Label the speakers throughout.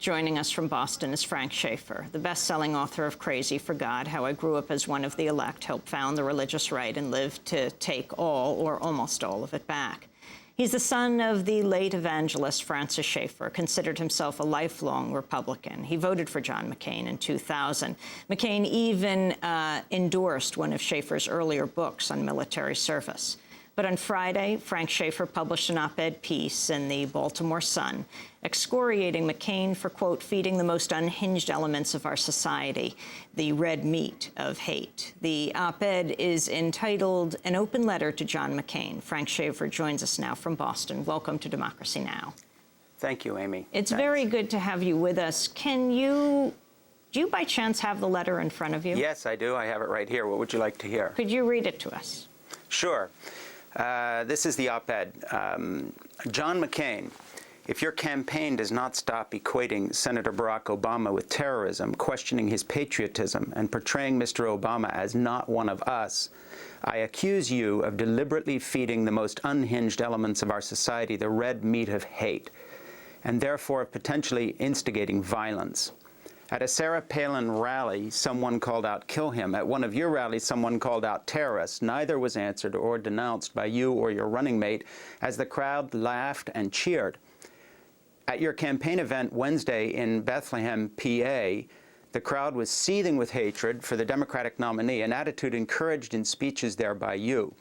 Speaker 1: Joining us from Boston is Francis Schaeffer, the best-selling author of Crazy for God, How I Grew Up as One of the Elect, Helped Found the Religious Right, and Lived to Take all, or almost all, of it back. He's the son of the late evangelist Francis Schaeffer, considered himself a lifelong Republican. He voted for John McCain in 2000. McCain even endorsed one of Schaeffer's earlier books on military service. But on Friday, Francis Schaeffer published an op-ed piece in the Baltimore Sun, excoriating McCain for, quote, feeding the most unhinged elements of our society, the red meat of hate. The op-ed is entitled An Open Letter to John McCain. Francis Schaeffer joins us now from Boston. Welcome to Democracy Now!
Speaker 2: Thank you, Amy.
Speaker 1: It's very good to have you with us. Do you by chance have the letter in front of you?
Speaker 2: Yes, I do. I have it right here. What would you like to hear?
Speaker 1: Could you read it to us?
Speaker 2: Sure. This is the op-ed. John McCain, if your campaign does not stop equating Senator Barack Obama with terrorism, questioning his patriotism, and portraying Mr. Obama as not one of us, I accuse you of deliberately feeding the most unhinged elements of our society the red meat of hate, and therefore of potentially instigating violence. At a Sarah Palin rally, someone called out, "Kill him." At one of your rallies, someone called out, "Terrorist." Neither was answered or denounced by you or your running mate, as the crowd laughed and cheered. At your campaign event Wednesday in Bethlehem, PA, the crowd was seething with hatred for the Democratic nominee, an attitude encouraged in speeches there by you,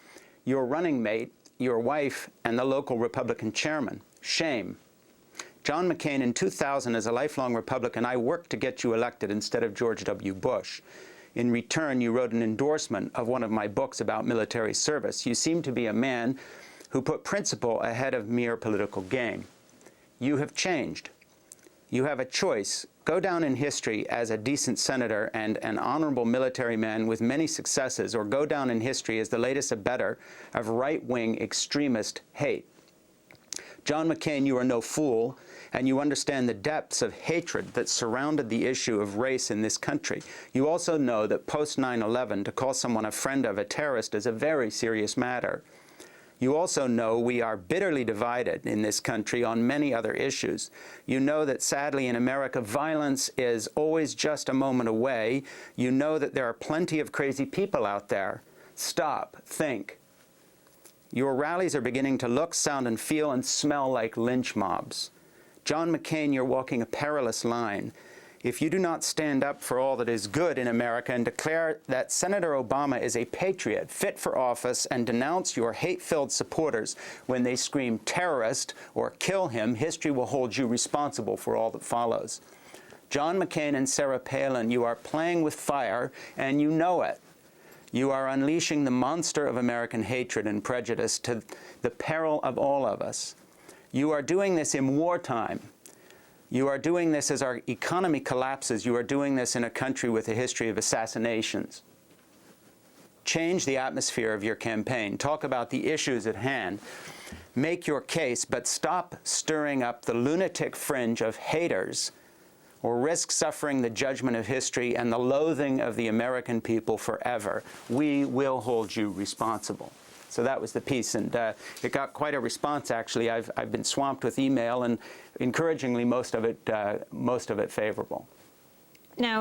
Speaker 2: your running mate, your wife, and the local Republican chairman. Shame. John McCain, in 2000, as a lifelong Republican, I worked to get you elected instead of George W. Bush. In return, you wrote an endorsement of one of my books about military service. You seem to be a man who put principle ahead of mere political gain. You have changed. You have a choice. Go down in history as a decent senator and an honorable military man with many successes, or go down in history as the latest abettor of right-wing extremist hate. John McCain, you are no fool, and you understand the depths of hatred that surrounded the issue of race in this country. You also know that post 9/11, to call someone a friend of a terrorist is a very serious matter. You also know we are bitterly divided in this country on many other issues. You know that, sadly, in America, violence is always just a moment away. You know that there are plenty of crazy people out there. Stop. Think. Your rallies are beginning to look, sound, and feel and smell like lynch mobs. John McCain, you're walking a perilous line. If you do not stand up for all that is good in America and declare that Senator Obama is a patriot fit for office and denounce your hate-filled supporters when they scream terrorist or kill him, history will hold you responsible for all that follows. John McCain and Sarah Palin, you are playing with fire, and you know it. You are unleashing the monster of American hatred and prejudice to the peril of all of us. You are doing this in wartime. You are doing this as our economy collapses. You are doing this in a country with a history of assassinations. Change the atmosphere of your campaign. Talk about the issues at hand. Make your case, but stop stirring up the lunatic fringe of haters, or risk suffering the judgment of history and the loathing of the American people forever. We will hold you responsible. So that was the piece, and it got quite a response, actually. I've been swamped with email, and encouragingly, most of it favorable.
Speaker 1: Now,